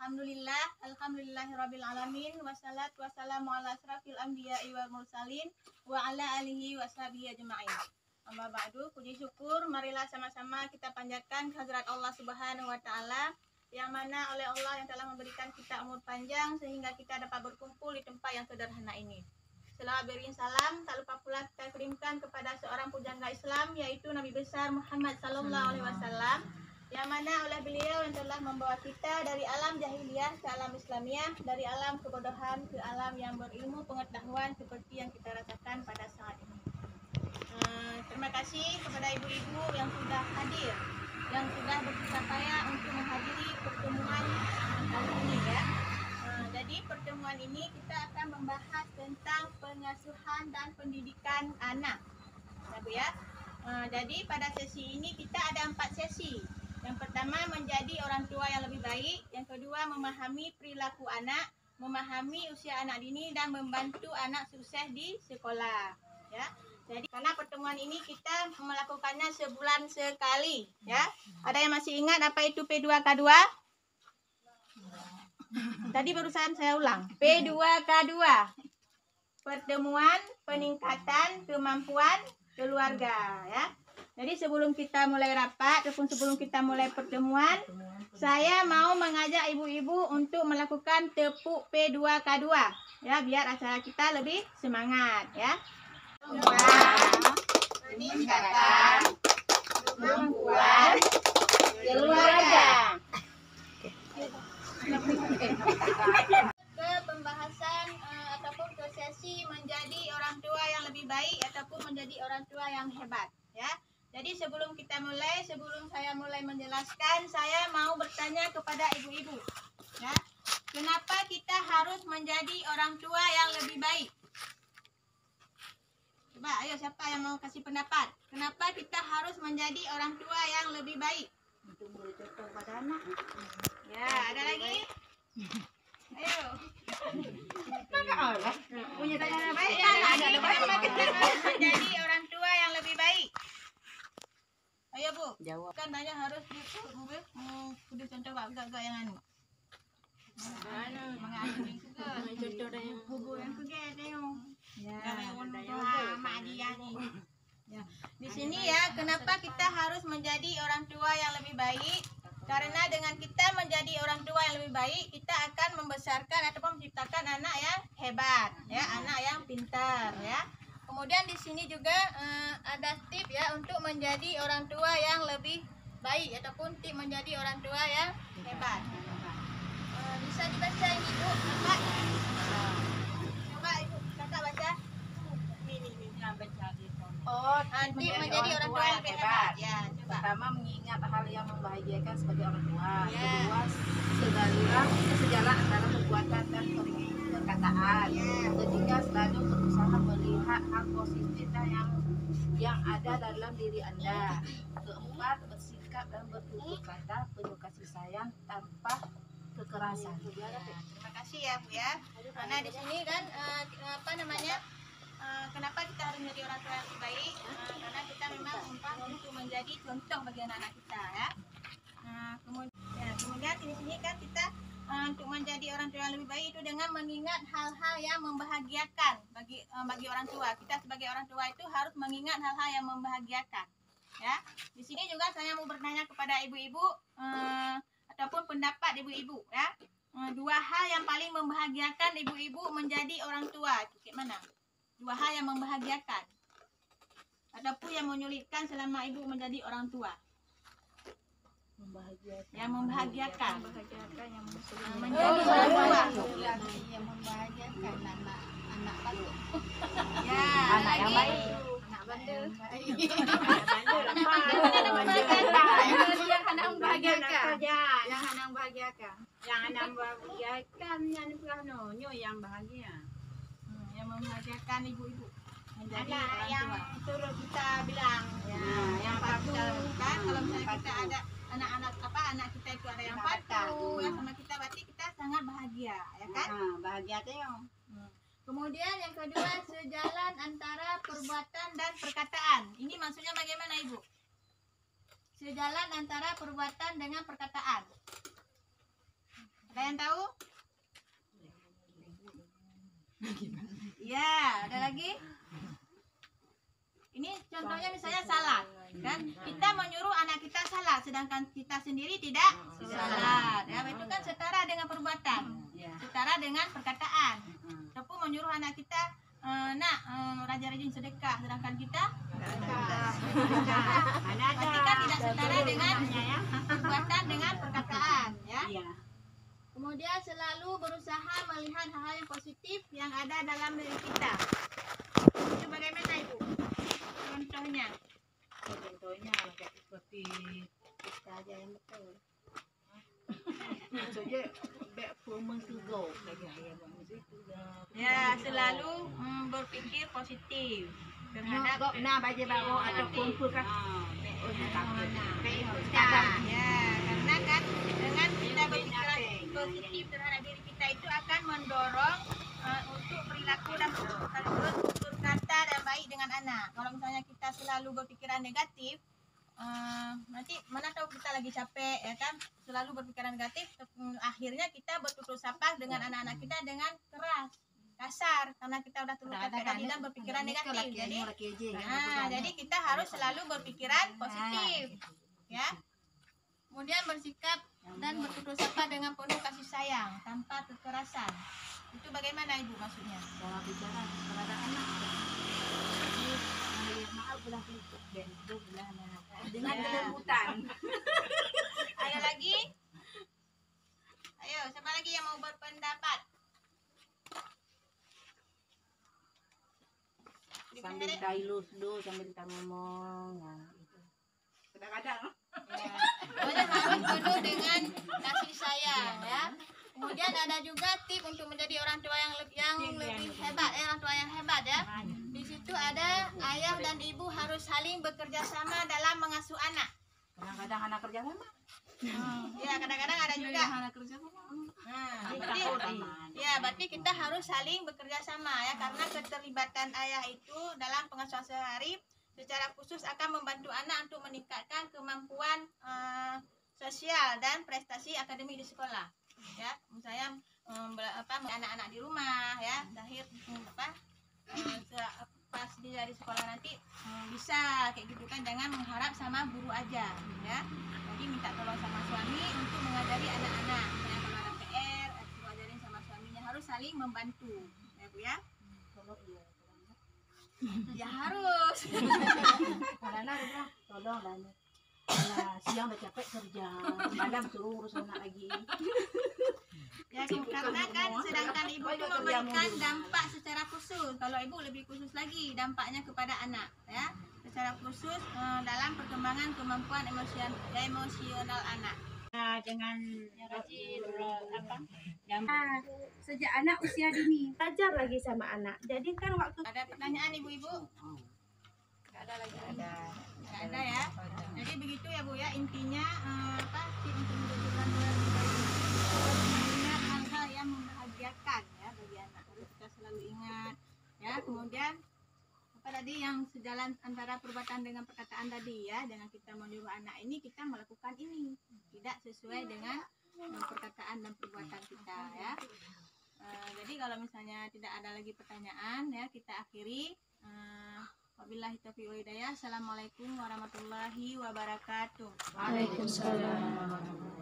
Alhamdulillahirabbil alamin wassalatu wassalamu ala asrafil anbiya'i wal mursalin wa ala alihi washabihi ajma'in. Amma ba'du, puji syukur marilah sama-sama kita panjatkan kehadirat Allah Subhanahu wa taala yang mana oleh Allah yang telah memberikan kita umur panjang sehingga kita dapat berkumpul di tempat yang sederhana ini. Setelah beri salam, tak lupa pula kita kirimkan kepada seorang pujangga Islam yaitu Nabi besar Muhammad sallallahu alaihi wasallam, yang mana oleh beliau yang telah membawa kita dari alam jahiliyah ke alam Islamiyah, dari alam kebodohan ke alam yang berilmu pengetahuan seperti yang kita rasakan pada saat ini. Terima kasih kepada ibu-ibu yang sudah hadir, yang sudah bersusah payah untuk menghadiri pertemuan kali ini ya. Jadi pertemuan ini kita akan membahas tentang pengasuhan dan pendidikan anak, ya Bu ya. Jadi pada sesi ini kita ada 4 sesi. Yang pertama menjadi orang tua yang lebih baik, yang kedua memahami perilaku anak, memahami usia anak dini dan membantu anak sukses di sekolah. Ya. Jadi karena pertemuan ini kita melakukannya sebulan sekali, ya. Ada yang masih ingat apa itu P2K2? Tadi barusan saya ulang. P2K2. Pertemuan peningkatan kemampuan keluarga, ya. Jadi sebelum kita mulai rapat ataupun sebelum kita mulai pertemuan, saya mau mengajak ibu-ibu untuk melakukan tepuk P2K2 ya, biar acara kita lebih semangat ya. Peningkatan kemampuan keluarga. Ke pembahasan ataupun ke sesi menjadi orang tua yang lebih baik ataupun menjadi orang tua yang hebat ya. Jadi sebelum saya mulai menjelaskan, saya mau bertanya kepada ibu-ibu ya. Kenapa kita harus menjadi orang tua yang lebih baik? Coba ayo, siapa yang mau kasih pendapat? Kenapa kita harus menjadi orang tua yang lebih baik? Untuk memberi contoh pada anak. Ya, ada lagi? Ayo. Punya tanya baik. Menjadi orang tua yang lebih baik. Ayo Bu, jawab. Kan tanya harus kudu contoh agak-agak yang anu. Menganu juga. Contoh dah yang hubungan kuget tengok. Ya, mak dia nih. Ya. Di sini ya, kenapa kita harus menjadi orang tua yang lebih baik? Karena dengan kita menjadi orang tua yang lebih baik, kita akan membesarkan ataupun menciptakan anak yang hebat, ya, anak yang pintar, ya. Kemudian di sini juga ada tip ya untuk menjadi orang tua yang lebih baik ataupun tip menjadi orang tua yang hebat. Bisa dibaca ini Bu, Kakak. Coba Ibu, Kakak baca. Ini baca gitu. Oh, tip menjadi orang tua yang hebat. Ya, coba. Pertama, mengingat hal yang membahagiakan sebagai orang tua. Ya. Kedua, sejalan antara perbuatan dan perkataan. Ya. Ketiga, selalu berusaha melihat hal positif yang ada dalam diri Anda. Keempat, bersikap dan bertutur kata penuh kasih sayang tanpa kekerasan. Ya, terima kasih ya Bu ya. Nah di sini kan kenapa kita harus menjadi orang tua yang lebih baik? Karena kita memang untuk menjadi contoh bagi anak-anak kita ya. Kemudian di sini kan kita untuk menjadi orang tua yang lebih baik itu dengan mengingat hal-hal yang membahagiakan bagi orang tua. Kita sebagai orang tua itu harus mengingat hal-hal yang membahagiakan. Ya. Di sini juga saya mau bertanya kepada ibu-ibu ataupun pendapat ibu-ibu ya. 2 hal yang paling membahagiakan ibu-ibu menjadi orang tua. Itu mana? 2 hal yang membahagiakan ataupun yang menyulitkan selama ibu menjadi orang tua. Yang membahagiakan yang menjadi orang tua. Yang membahagiakan anak baik. Ya, anak yang baik. Anak bandel. Yang anak membahagiakan. Yang anak membahagiakan. Yang anak membahagiakan yang bahagia. Yang membahagiakan ibu-ibu menjadi Anak orang yang tua. suruh kita bilang. Ya, yang patuh kan, kalau misalnya kita ada anak kita itu ada yang patuh ya sama kita, berarti kita sangat bahagia ya kan. Bahagia tengok. Kemudian yang kedua, sejalan antara perbuatan dan perkataan. Ini maksudnya bagaimana Ibu? Sejalan antara perbuatan dengan perkataan. Ada yang tahu? Ya, ada lagi? Ini contohnya misalnya salat, kan? Kita menyuruh anak kita salat, sedangkan kita sendiri tidak salat. Ya, itu kan setara dengan perbuatan, setara dengan perkataan. Ataupun menyuruh anak kita nak rajin-rajin sedekah, sedangkan kita berarti kan tidak setara dengan perbuatan dengan perkataan, ya. Kemudian selalu berusaha melihat hal-hal yang positif yang ada dalam diri kita. Itu bagaimana Ibu? Contohnya? Contohnya kayak seperti kita aja yang betul. Maksudnya performance go Ya, selalu berpikir positif terhadap baca baru ataupun ya, karena kan dengan kita berpikiran positif terhadap diri kita itu akan mendorong untuk perilaku dan bertutur kata dan baik dengan anak. Kalau misalnya kita selalu berpikiran negatif, nanti mana tahu kita lagi capek, ya kan, selalu berpikiran negatif, akhirnya kita bertutur sapa dengan anak-anak kita dengan keras, kasar, karena kita udah terlalu capek tadi dan berpikiran negatif. Jadi kita harus selalu berpikiran positif, ya. Kemudian bersikap dan bertutur sapa dengan penuh kasih sayang tanpa kekerasan. Itu bagaimana Ibu maksudnya? Cara bicara kepada anak. Maaf belah dengan kelembutan. Ayo lagi. Ayo, siapa lagi yang mau berpendapat? Sambil dilus dulu, sambil kita ngomong. Nah, itu. Kadang-kadang. Ya. Pokoknya harus penuh dengan kasih sayang, ya. Kemudian ada juga tips untuk menjadi orang tua yang lebih hebat, orang tua yang hebat, ya. Di situ ada ayah dan ibu harus saling bekerja sama dalam mengasuh anak. Kadang-kadang anak kerja sama. Ya, kadang-kadang ada juga. Anak kerja sama. Berarti kita harus saling bekerja sama, ya, karena keterlibatan ayah itu dalam pengasuhan sehari secara khusus akan membantu anak untuk meningkatkan kemampuan sosial dan prestasi akademik di sekolah. Ya, misalnya anak-anak di rumah, ya, lahir pas dia di sekolah nanti bisa kayak gitu kan, jangan mengharap sama guru aja, ya. Jadi minta tolong sama suami untuk mengajari anak-anak. Misalnya kalau ada PR, harus ajarin sama suaminya, harus saling membantu, ya Bu, ya. Ya harus. Tolong lah. Siang udah capek kerja, malam suruh urus anak lagi. Ya, karena kan sedangkan ibu itu memberikan dampak secara khusus. Kalau ibu lebih khusus lagi dampaknya kepada anak, ya, secara khusus dalam perkembangan kemampuan emosional anak. Dengan rajin sejak anak usia dini belajar lagi sama anak. Jadi kan waktu Ada pertanyaan ibu-ibu? Nggak ada lagi. Nggak ada, ya. Jadi begitu ya Bu, ya, intinya tips untuk menjadi orang tua yang baik itu mengingat hal-hal yang membahagiakan, ya, bagi anak. Harus kita selalu ingat, ya. Kemudian apa tadi yang sejalan antara perbuatan dengan perkataan tadi, ya, dengan kita menyuruh anak ini kita melakukan ini tidak sesuai dengan perkataan dan perbuatan kita, ya. Jadi kalau misalnya tidak ada lagi pertanyaan, ya, kita akhiri. Wabillahi taufiq wal hidayah. Assalamualaikum warahmatullahi wabarakatuh. Waalaikumsalam.